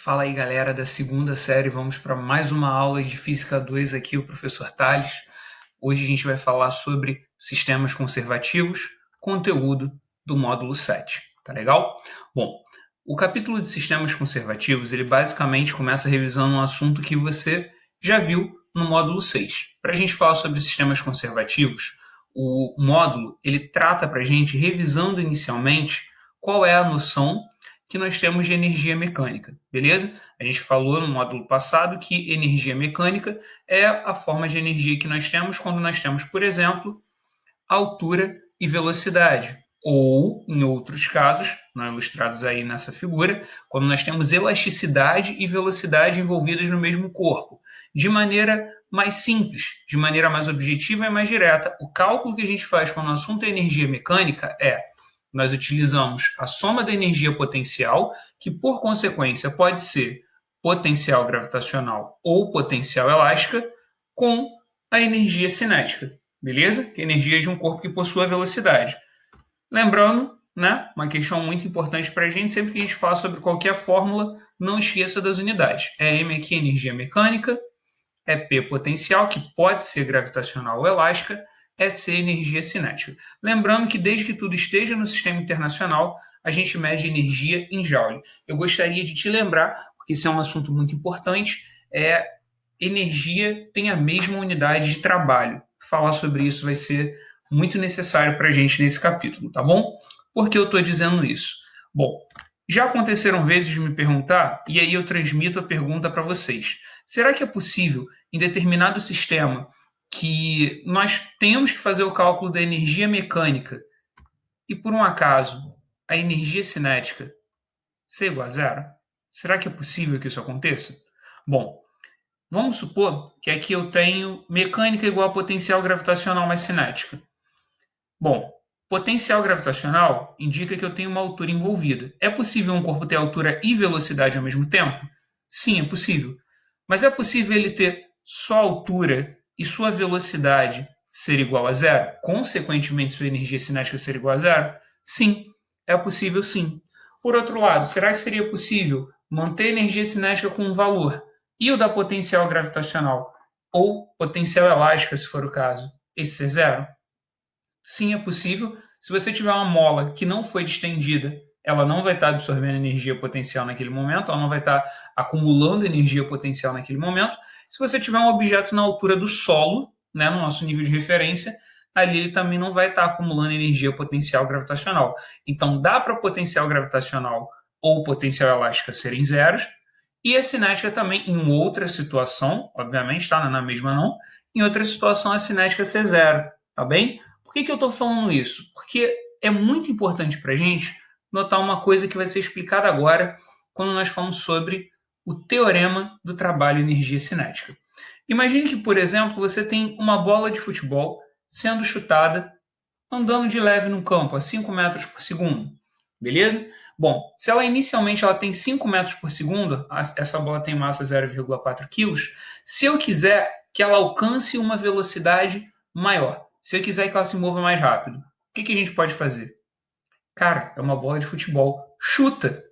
Fala aí, galera da segunda série. Vamos para mais uma aula de Física 2 aqui, o professor Tales. Hoje a gente vai falar sobre sistemas conservativos, conteúdo do módulo 7. Tá legal? Bom, o capítulo de sistemas conservativos, ele basicamente começa revisando um assunto que você já viu no módulo 6. Para a gente falar sobre sistemas conservativos, o módulo, ele trata para a gente, revisando inicialmente, qual é a noção que nós temos de energia mecânica, beleza? A gente falou no módulo passado que energia mecânica é a forma de energia que nós temos quando nós temos, por exemplo, altura e velocidade. Ou, em outros casos, não ilustrados aí nessa figura, quando nós temos elasticidade e velocidade envolvidas no mesmo corpo. De maneira mais simples, de maneira mais objetiva e mais direta, o cálculo que a gente faz quando o assunto é energia mecânica é: nós utilizamos a soma da energia potencial, que por consequência pode ser potencial gravitacional ou potencial elástica, com a energia cinética, beleza? Que é a energia de um corpo que possui a velocidade. Lembrando, né, uma questão muito importante para a gente, sempre que a gente fala sobre qualquer fórmula, não esqueça das unidades. É M aqui energia mecânica, é P potencial, que pode ser gravitacional ou elástica, é C energia cinética. Lembrando que desde que tudo esteja no sistema internacional, a gente mede energia em joule. Eu gostaria de te lembrar, porque isso é um assunto muito importante, energia tem a mesma unidade de trabalho. Falar sobre isso vai ser muito necessário para a gente nesse capítulo, tá bom? Por que eu estou dizendo isso? Bom, já aconteceram vezes de me perguntar, e aí eu transmito a pergunta para vocês. Será que é possível, em determinado sistema, que nós temos que fazer o cálculo da energia mecânica e, por um acaso, a energia cinética ser igual a zero? Será que é possível que isso aconteça? Bom, vamos supor que aqui eu tenho mecânica igual a potencial gravitacional mais cinética. Bom, potencial gravitacional indica que eu tenho uma altura envolvida. É possível um corpo ter altura e velocidade ao mesmo tempo? Sim, é possível. Mas é possível ele ter só altura e sua velocidade ser igual a zero? Consequentemente, sua energia cinética ser igual a zero? Sim, é possível sim. Por outro lado, será que seria possível manter a energia cinética com um valor e o da potencial gravitacional, ou potencial elástica, se for o caso, esse ser zero? Sim, é possível. Se você tiver uma mola que não foi distendida, ela não vai estar absorvendo energia potencial naquele momento, ela não vai estar acumulando energia potencial naquele momento. Se você tiver um objeto na altura do solo, né, no nosso nível de referência, ali ele também não vai estar acumulando energia potencial gravitacional. Então, dá para potencial gravitacional ou potencial elástica serem zeros, e a cinética também, em outra situação, obviamente, tá? Na mesma não, em outra situação a cinética ser zero, tá bem? Por que eu estou falando isso? Porque é muito importante para a gente notar uma coisa que vai ser explicada agora quando nós falamos sobre o teorema do trabalho energia cinética. Imagine que, por exemplo, você tem uma bola de futebol sendo chutada andando de leve no campo a 5 metros por segundo, beleza? Bom, se ela inicialmente ela tem 5 metros por segundo, essa bola tem massa 0,4 kg, se eu quiser que ela alcance uma velocidade maior, se eu quiser que ela se mova mais rápido, o que a gente pode fazer? Cara, é uma bola de futebol. Chuta,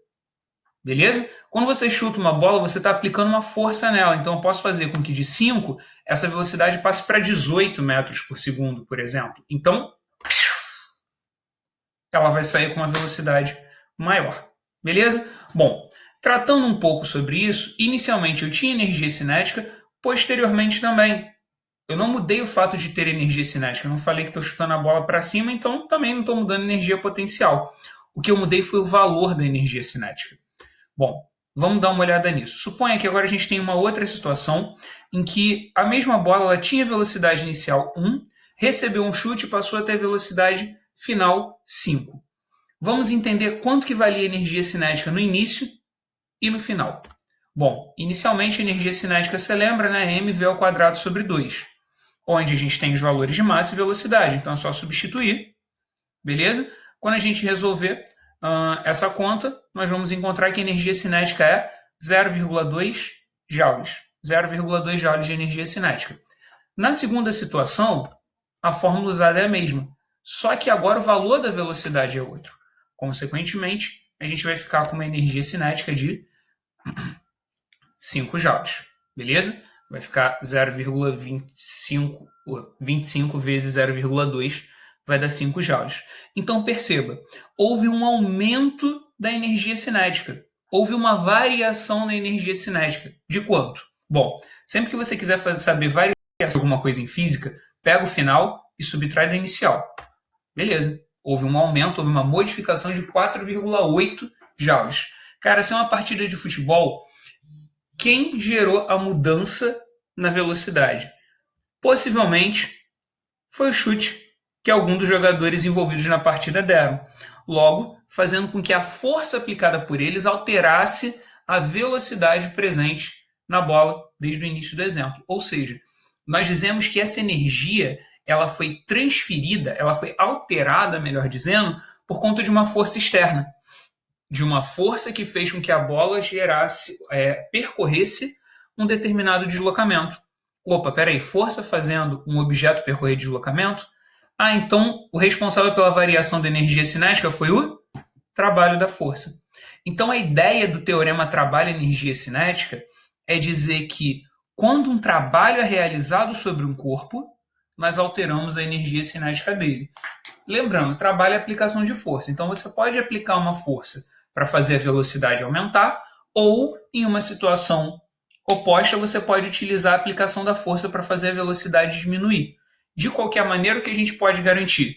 beleza? Quando você chuta uma bola, você está aplicando uma força nela. Então, eu posso fazer com que de 5 essa velocidade passe para 18 metros por segundo, por exemplo. Então, ela vai sair com uma velocidade maior. Beleza? Bom, tratando um pouco sobre isso, inicialmente eu tinha energia cinética, posteriormente também. Eu não mudei o fato de ter energia cinética, eu não falei que estou chutando a bola para cima, então também não estou mudando energia potencial. O que eu mudei foi o valor da energia cinética. Bom, vamos dar uma olhada nisso. Suponha que agora a gente tem uma outra situação em que a mesma bola ela tinha velocidade inicial 1, recebeu um chute e passou a ter velocidade final 5. Vamos entender quanto que valia a energia cinética no início e no final. Bom, inicialmente a energia cinética, você lembra, né? mv ao quadrado sobre 2, onde a gente tem os valores de massa e velocidade. Então é só substituir, beleza? Quando a gente resolver essa conta, nós vamos encontrar que a energia cinética é 0,2 joules. 0,2 joules de energia cinética. Na segunda situação, a fórmula usada é a mesma, só que agora o valor da velocidade é outro. Consequentemente, a gente vai ficar com uma energia cinética de 5 joules, beleza? Vai ficar 0,25 vezes 0,2 vai dar 5 joules. Então perceba, houve um aumento da energia cinética. Houve uma variação na energia cinética. De quanto? Bom, sempre que você quiser saber variação de alguma coisa em física, pega o final e subtrai do inicial. Beleza. Houve um aumento, houve uma modificação de 4,8 joules. Cara, se é uma partida de futebol, quem gerou a mudança na velocidade? Possivelmente foi o chute que algum dos jogadores envolvidos na partida deram, logo fazendo com que a força aplicada por eles alterasse a velocidade presente na bola desde o início do exemplo. Ou seja, nós dizemos que essa energia ela foi transferida, ela foi alterada, melhor dizendo, por conta de uma força externa, de uma força que fez com que a bola percorresse um determinado deslocamento. Opa, peraí, força fazendo um objeto percorrer deslocamento? Ah, então o responsável pela variação da energia cinética foi o trabalho da força. Então a ideia do teorema trabalho-energia cinética é dizer que quando um trabalho é realizado sobre um corpo, nós alteramos a energia cinética dele. Lembrando, trabalho é aplicação de força. Então você pode aplicar uma força para fazer a velocidade aumentar, ou em uma situação oposta, você pode utilizar a aplicação da força para fazer a velocidade diminuir. De qualquer maneira, o que a gente pode garantir?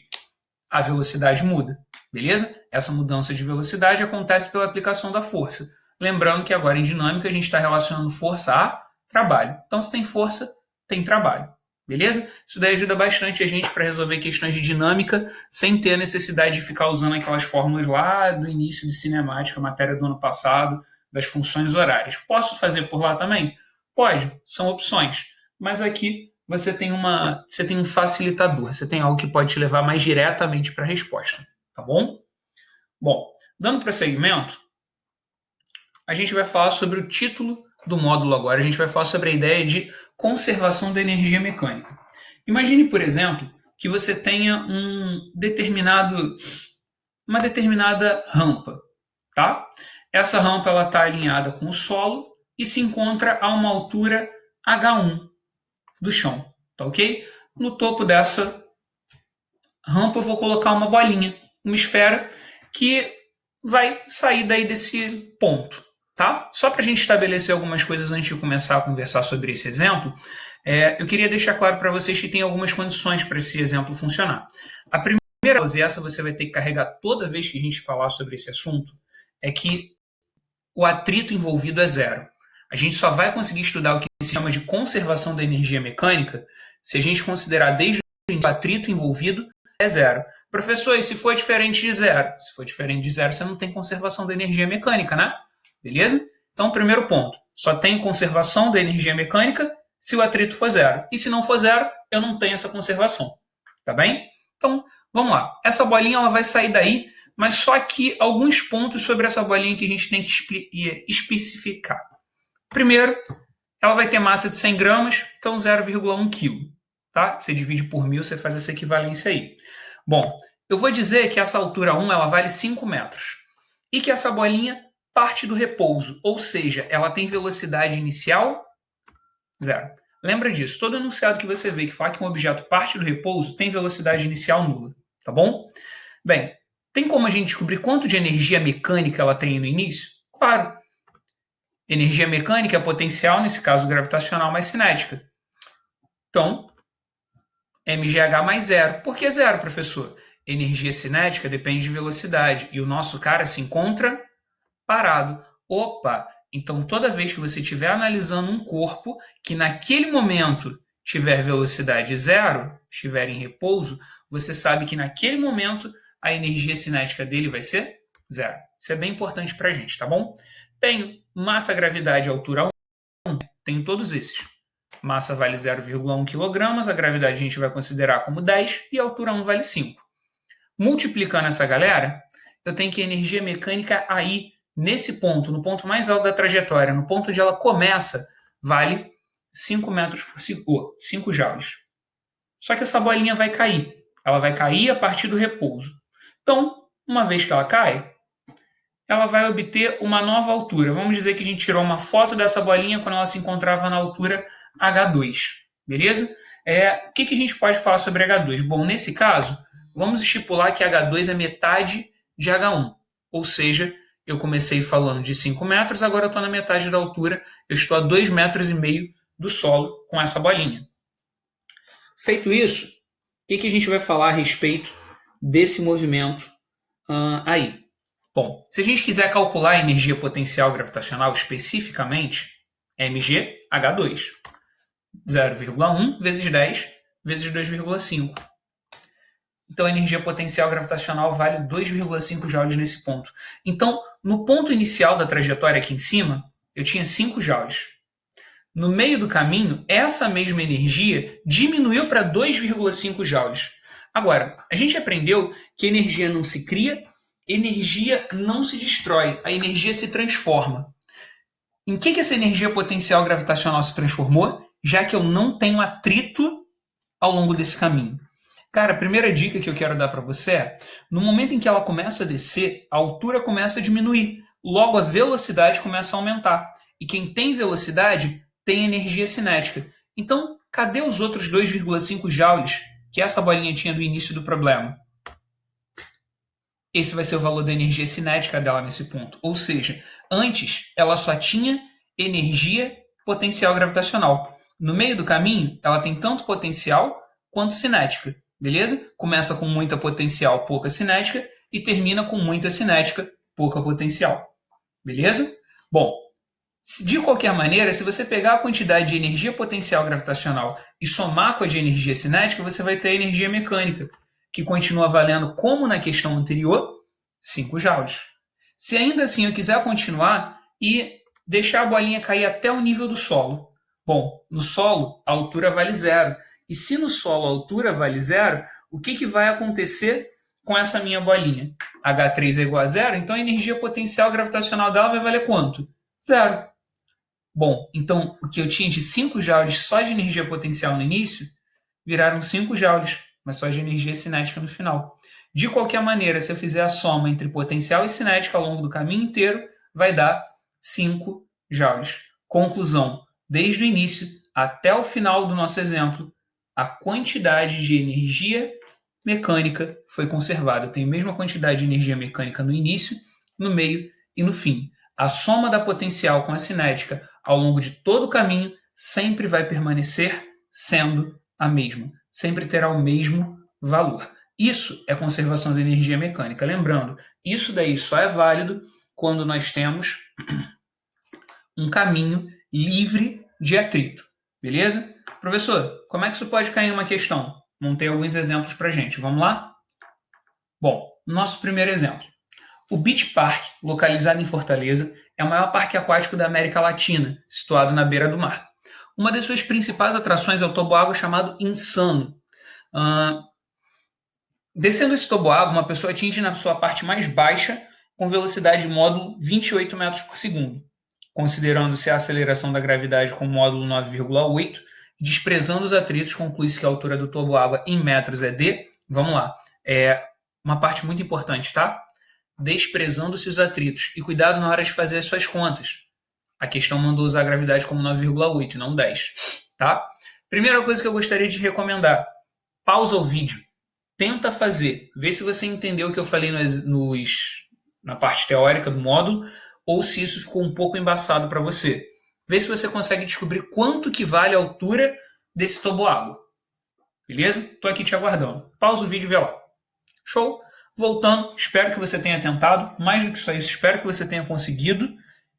A velocidade muda, beleza? Essa mudança de velocidade acontece pela aplicação da força. Lembrando que agora em dinâmica a gente está relacionando força a trabalho. Então, se tem força, tem trabalho. Beleza? Isso daí ajuda bastante a gente para resolver questões de dinâmica sem ter a necessidade de ficar usando aquelas fórmulas lá do início de cinemática, matéria do ano passado, das funções horárias. Posso fazer por lá também? Pode, são opções. Mas aqui você tem um facilitador, você tem algo que pode te levar mais diretamente para a resposta, tá bom? Bom, dando prosseguimento, a gente vai falar sobre o título do módulo agora, a gente vai falar sobre a ideia de conservação da energia mecânica. Imagine, por exemplo, que você tenha uma determinada rampa, tá? Essa rampa ela está alinhada com o solo e se encontra a uma altura H1 do chão, tá ok? No topo dessa rampa eu vou colocar uma bolinha, uma esfera que vai sair daí desse ponto, tá? Só para a gente estabelecer algumas coisas antes de começar a conversar sobre esse exemplo, eu queria deixar claro para vocês que tem algumas condições para esse exemplo funcionar. A primeira e essa você vai ter que carregar toda vez que a gente falar sobre esse assunto, é que o atrito envolvido é zero. A gente só vai conseguir estudar o que se chama de conservação da energia mecânica se a gente considerar desde o atrito envolvido é zero. Professor, e se for diferente de zero? Se for diferente de zero, você não tem conservação da energia mecânica, né? Beleza? Então, primeiro ponto, só tem conservação da energia mecânica se o atrito for zero. E se não for zero, eu não tenho essa conservação. Tá bem? Então, vamos lá. Essa bolinha ela vai sair daí, mas só que alguns pontos sobre essa bolinha que a gente tem que especificar. Primeiro, ela vai ter massa de 100 gramas, então 0,1 kg. Tá? Você divide por 1.000, você faz essa equivalência aí. Bom, eu vou dizer que essa altura 1 ela vale 5 metros. E que essa bolinha parte do repouso, ou seja, ela tem velocidade inicial zero. Lembra disso, todo enunciado que você vê que fala que um objeto parte do repouso tem velocidade inicial nula, tá bom? Bem, tem como a gente descobrir quanto de energia mecânica ela tem no início? Claro. Energia mecânica é potencial, nesse caso gravitacional, mais cinética. Então, mgh mais zero. Por que zero, professor? Energia cinética depende de velocidade e o nosso cara se encontra parado. Opa! Então, toda vez que você estiver analisando um corpo que naquele momento tiver velocidade zero, estiver em repouso, você sabe que naquele momento a energia cinética dele vai ser zero. Isso é bem importante para a gente, tá bom? Tenho massa, gravidade e altura 1. Tenho todos esses. Massa vale 0,1 kg, a gravidade a gente vai considerar como 10 e a altura 1 vale 5. Multiplicando essa galera, eu tenho que a energia mecânica aí, nesse ponto, no ponto mais alto da trajetória, no ponto onde ela começa, vale 5 metros por segundo, 5 joules. Só que essa bolinha vai cair. Ela vai cair a partir do repouso. Então, uma vez que ela cai, ela vai obter uma nova altura. Vamos dizer que a gente tirou uma foto dessa bolinha quando ela se encontrava na altura H2, beleza? O que a gente pode falar sobre H2? Bom, nesse caso, vamos estipular que H2 é metade de H1, ou seja, eu comecei falando de 5 metros, agora eu estou na metade da altura, eu estou a 2,5 metros do solo com essa bolinha. Feito isso, o que a gente vai falar a respeito desse movimento aí? Bom, se a gente quiser calcular a energia potencial gravitacional especificamente, mgh2, 0,1 vezes 10 vezes 2,5. Então a energia potencial gravitacional vale 2,5 joules nesse ponto. Então, no ponto inicial da trajetória aqui em cima, eu tinha 5 joules. No meio do caminho, essa mesma energia diminuiu para 2,5 joules. Agora, a gente aprendeu que energia não se cria, energia não se destrói, a energia se transforma. Em que essa energia potencial gravitacional se transformou, já que eu não tenho atrito ao longo desse caminho? Cara, a primeira dica que eu quero dar para você é: no momento em que ela começa a descer, a altura começa a diminuir, logo a velocidade começa a aumentar. E quem tem velocidade tem energia cinética. Então, cadê os outros 2,5 joules que essa bolinha tinha do início do problema? Esse vai ser o valor da energia cinética dela nesse ponto. Ou seja, antes ela só tinha energia potencial gravitacional. No meio do caminho, ela tem tanto potencial quanto cinética. Beleza? Começa com muita potencial, pouca cinética, e termina com muita cinética, pouca potencial. Beleza? Bom, de qualquer maneira, se você pegar a quantidade de energia potencial gravitacional e somar com a de energia cinética, você vai ter a energia mecânica, que continua valendo, como na questão anterior, 5 joules. Se ainda assim eu quiser continuar e deixar a bolinha cair até o nível do solo, bom, no solo a altura vale zero. E se no solo a altura vale zero, o que vai acontecer com essa minha bolinha? H3 é igual a zero, então a energia potencial gravitacional dela vai valer quanto? Zero. Bom, então o que eu tinha de 5 joules só de energia potencial no início, viraram 5 joules, mas só de energia cinética no final. De qualquer maneira, se eu fizer a soma entre potencial e cinética ao longo do caminho inteiro, vai dar 5 joules. Conclusão: desde o início até o final do nosso exemplo, a quantidade de energia mecânica foi conservada. Eu tenho a mesma quantidade de energia mecânica no início, no meio e no fim. A soma da potencial com a cinética ao longo de todo o caminho sempre vai permanecer sendo a mesma, sempre terá o mesmo valor. Isso é conservação da energia mecânica. Lembrando, isso daí só é válido quando nós temos um caminho livre de atrito. Beleza? Professor, como é que isso pode cair em uma questão? Montei alguns exemplos para gente. Vamos lá? Bom, nosso primeiro exemplo. O Beach Park, localizado em Fortaleza, é o maior parque aquático da América Latina, situado na beira do mar. Uma das suas principais atrações é o toboágua chamado Insano. Descendo esse toboágua, uma pessoa atinge na sua parte mais baixa com velocidade de módulo 28 metros por segundo, considerando-se a aceleração da gravidade com módulo 9,8, desprezando os atritos, conclui-se que a altura do toboágua em metros é d. Vamos lá, é uma parte muito importante, tá? Desprezando-se os atritos. E cuidado na hora de fazer as suas contas. A questão mandou usar a gravidade como 9,8, não 10, tá? Primeira coisa que eu gostaria de recomendar: pausa o vídeo, tenta fazer, vê se você entendeu o que eu falei na parte teórica do módulo, ou se isso ficou um pouco embaçado para você. Vê se você consegue descobrir quanto que vale a altura desse toboágua. Beleza? Estou aqui te aguardando. Pausa o vídeo e vê lá. Show? Voltando, espero que você tenha tentado. Mais do que só isso, espero que você tenha conseguido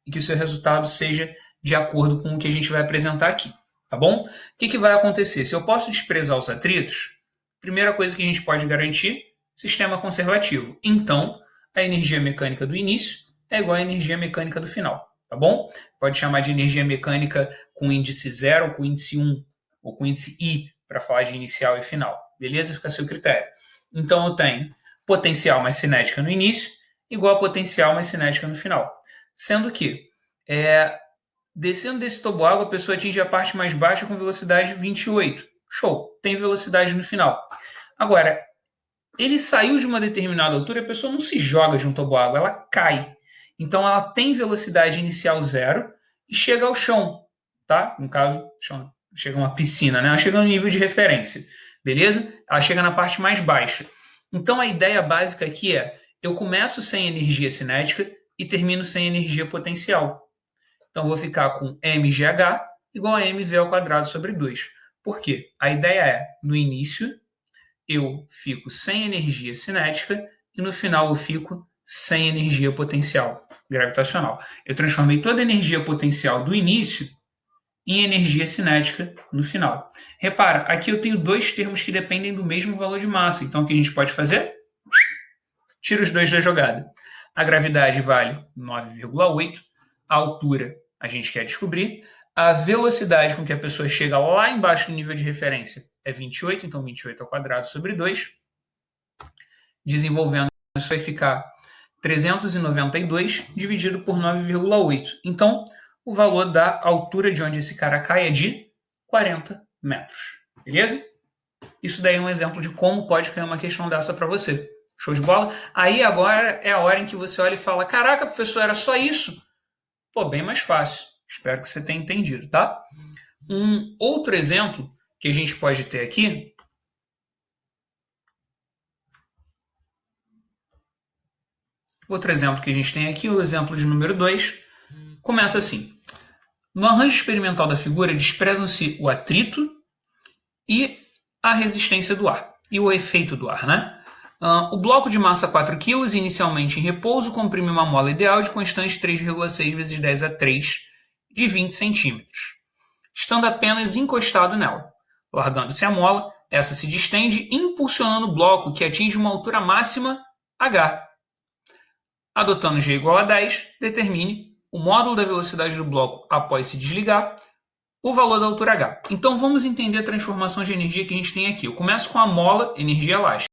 e que o seu resultado seja de acordo com o que a gente vai apresentar aqui. Tá bom? O que vai acontecer? Se eu posso desprezar os atritos, primeira coisa que a gente pode garantir: sistema conservativo. Então, a energia mecânica do início é igual à energia mecânica do final. Tá bom? Pode chamar de energia mecânica com índice 0, com índice 1, ou com índice I, para falar de inicial e final. Beleza? Fica a seu critério. Então, eu tenho potencial mais cinética no início, igual a potencial mais cinética no final. Sendo que, descendo desse toboágua, a pessoa atinge a parte mais baixa com velocidade 28. Show, tem velocidade no final. Agora, ele saiu de uma determinada altura, a pessoa não se joga de um toboágua, ela cai. Então, ela tem velocidade inicial zero e chega ao chão, tá? No caso, chega a uma piscina, né? Ela chega no nível de referência, beleza? Ela chega na parte mais baixa. Então, a ideia básica aqui é, eu começo sem energia cinética e termino sem energia potencial. Então, vou ficar com mgh igual a mv ao quadrado sobre 2. Por quê? A ideia é, no início, eu fico sem energia cinética e no final eu fico sem energia potencial gravitacional. Eu transformei toda a energia potencial do início em energia cinética no final. Repara, aqui eu tenho dois termos que dependem do mesmo valor de massa. Então, o que a gente pode fazer? Tira os dois da jogada. A gravidade vale 9,8. A altura a gente quer descobrir. A velocidade com que a pessoa chega lá embaixo do nível de referência é 28, então 28 ao quadrado sobre 2. Desenvolvendo, isso vai ficar 392 dividido por 9,8. Então, o valor da altura de onde esse cara cai é de 40 metros. Beleza? Isso daí é um exemplo de como pode cair uma questão dessa para você. Show de bola? Aí agora é a hora em que você olha e fala: caraca, professor, era só isso? Pô, bem mais fácil. Espero que você tenha entendido, tá? Um outro exemplo que a gente pode ter aqui. Outro exemplo que a gente tem aqui, o exemplo de número 2, começa assim. No arranjo experimental da figura, desprezam-se o atrito e a resistência do ar. E o efeito do ar, né? O bloco de massa 4 kg, inicialmente em repouso, comprime uma mola ideal de constante 3,6 vezes 10 a 3 de 20 centímetros, estando apenas encostado nela. Largando-se a mola, essa se distende, impulsionando o bloco, que atinge uma altura máxima h. Adotando g igual a 10, determine o módulo da velocidade do bloco após se desligar, o valor da altura h. Então vamos entender a transformação de energia que a gente tem aqui. Eu começo com a mola, energia elástica.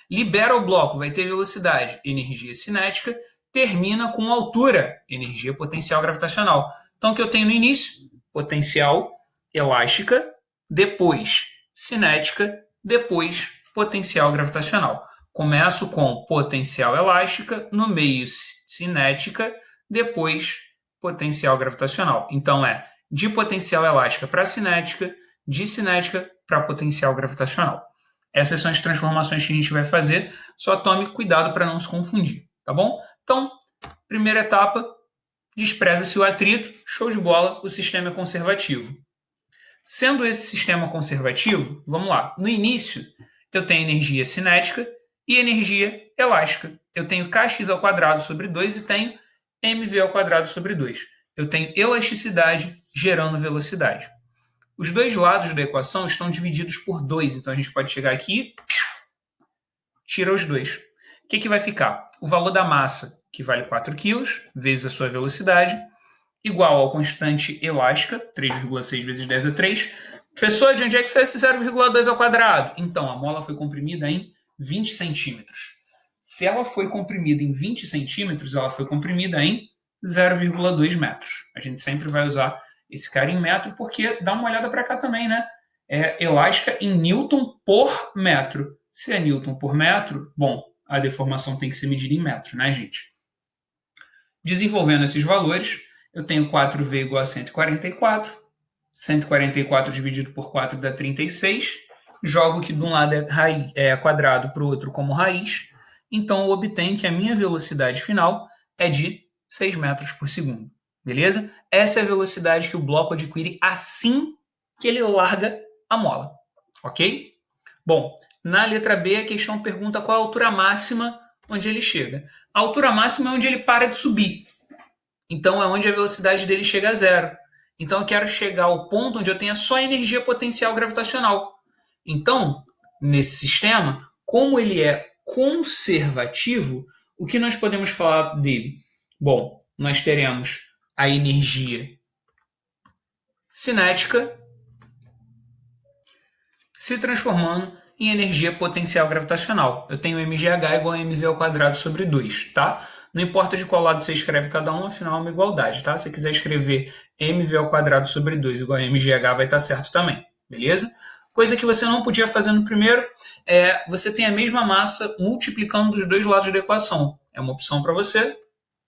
Libera o bloco, vai ter velocidade, energia cinética. Termina com altura, energia potencial gravitacional. Então o que eu tenho no início? Potencial elástica, depois cinética, depois potencial gravitacional. Começo com potencial elástica, no meio cinética, depois potencial gravitacional. Então é de potencial elástica para cinética, de cinética para potencial gravitacional. Essas são as transformações que a gente vai fazer, só tome cuidado para não se confundir, tá bom? Então, primeira etapa, despreza-se o atrito, show de bola, o sistema é conservativo. Sendo esse sistema conservativo, vamos lá, no início eu tenho energia cinética e energia elástica. Eu tenho kx ao quadrado sobre 2 e tenho mv ao quadrado sobre 2. Eu tenho elasticidade gerando velocidade. Os dois lados da equação estão divididos por 2, então a gente pode chegar aqui, tira os dois. O que vai ficar? O valor da massa, que vale 4 kg, vezes a sua velocidade, igual ao constante elástica, 3,6 vezes 10 a 3. Professor, de onde é que sai esse 0,2 ao quadrado? Então, a mola foi comprimida em 20 centímetros. Se ela foi comprimida em 20 centímetros, ela foi comprimida em 0,2 metros. A gente sempre vai usar esse cara em metro, porque dá uma olhada para cá também, né? É elástica em Newton por metro. Se é Newton por metro, bom, a deformação tem que ser medida em metro, né, gente? Desenvolvendo esses valores, eu tenho 4v igual a 144. 144 dividido por 4 dá 36. Jogo que de um lado é quadrado para o outro como raiz. Então, eu obtenho que a minha velocidade final é de 6 metros por segundo. Beleza? Essa é a velocidade que o bloco adquire assim que ele larga a mola. Ok? Bom, na letra B, a questão pergunta qual a altura máxima onde ele chega. A altura máxima é onde ele para de subir. Então, é onde a velocidade dele chega a zero. Então, eu quero chegar ao ponto onde eu tenha só energia potencial gravitacional. Então, nesse sistema, como ele é conservativo, o que nós podemos falar dele? Bom, nós teremos a energia cinética se transformando em energia potencial gravitacional. Eu tenho mgh igual a mv ao quadrado sobre 2, tá? Não importa de qual lado você escreve cada um, afinal é uma igualdade, tá? Se você quiser escrever mv ao quadrado sobre 2 igual a mgh, vai estar certo também, beleza? Coisa que você não podia fazer no primeiro é você tem a mesma massa multiplicando dos dois lados da equação. É uma opção para você,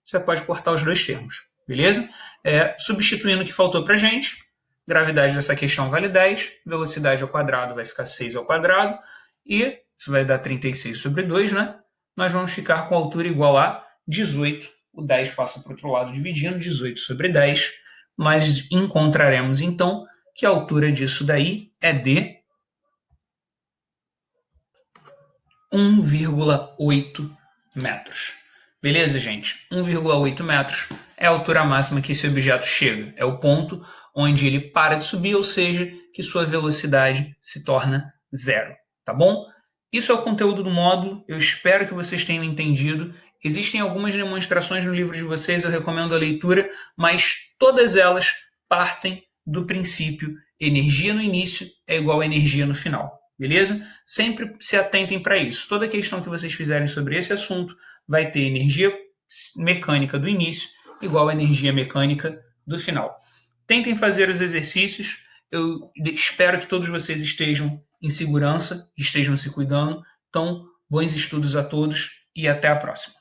você pode cortar os dois termos, beleza? Substituindo o que faltou para a gente, gravidade dessa questão vale 10, velocidade ao quadrado vai ficar 6 ao quadrado, e isso vai dar 36 sobre 2, né? Nós vamos ficar com a altura igual a 18, o 10 passa para o outro lado dividindo, 18 sobre 10, nós encontraremos então que a altura disso daí é de 1,8 metros. Beleza, gente? 1,8 metros é a altura máxima que esse objeto chega. É o ponto onde ele para de subir, ou seja, que sua velocidade se torna zero. Tá bom? Isso é o conteúdo do módulo. Eu espero que vocês tenham entendido. Existem algumas demonstrações no livro de vocês, eu recomendo a leitura, mas todas elas partem do princípio energia no início é igual a energia no final. Beleza? Sempre se atentem para isso. Toda questão que vocês fizerem sobre esse assunto vai ter energia mecânica do início igual a energia mecânica do final. Tentem fazer os exercícios. Eu espero que todos vocês estejam em segurança, estejam se cuidando. Então, bons estudos a todos e até a próxima.